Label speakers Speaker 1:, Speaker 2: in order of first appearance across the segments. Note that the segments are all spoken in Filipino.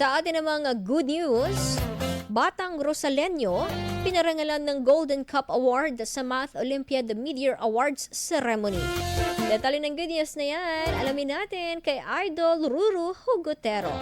Speaker 1: Sa atin namang good news, Batang Rosaleño, pinarangalan ng Golden Cup Award sa Math Olympiad Midyear Awards Ceremony. Detalye ng good news na yan, alamin natin kay Idol Ruru Hugotero.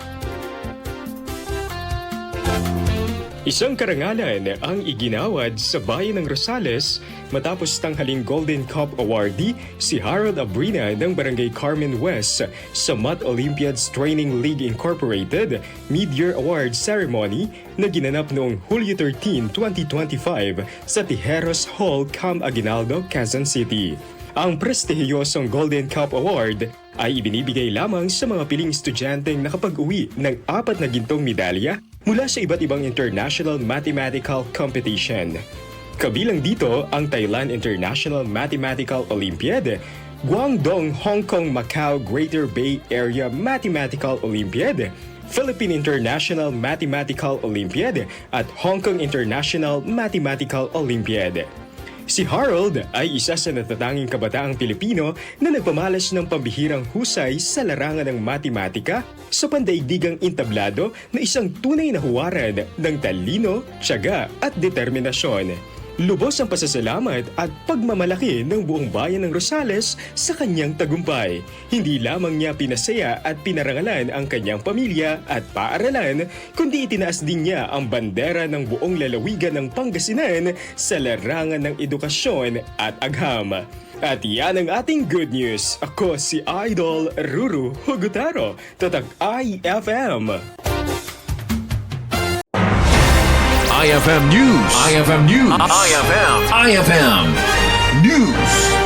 Speaker 2: Isang karangalan ang iginawad sa bayan ng Rosales matapos tanghaling Golden Cup awardee si Harold Abrina ng Barangay Carmen West sa Math Olympiads Training League Incorporated Midyear Awards Ceremony na ginanap noong Hulyo 13, 2025 sa Tijeros Hall, Cam Aguinaldo, Quezon City. Ang prestihiyosong Golden Cup Award ay ibinibigay lamang sa mga piling estudyanteng nakapag-uwi ng 4 na gintong medalya mula sa iba't ibang international mathematical competition. Kabilang dito ang Thailand International Mathematical Olympiad, Guangdong Hong Kong Macau Greater Bay Area Mathematical Olympiad, Philippine International Mathematical Olympiad at Hong Kong International Mathematical Olympiad. Si Harold ay isa sa natatanging kabataang Pilipino na nagpamalas ng pambihirang husay sa larangan ng matematika sa pandaigdigang entablado na isang tunay na huwaran ng talino, tiyaga at determinasyon. Lubos ang pasasalamat at pagmamalaki ng buong bayan ng Rosales sa kanyang tagumpay. Hindi lamang niya pinasaya at pinarangalan ang kanyang pamilya at paaralan, kundi itinaas din niya ang bandera ng buong lalawigan ng Pangasinan sa larangan ng edukasyon at agham. At yan ang ating good news. Ako si Idol Ruru Hugotero, Tatak IFM.
Speaker 3: IFM News. IFM News. IFM News.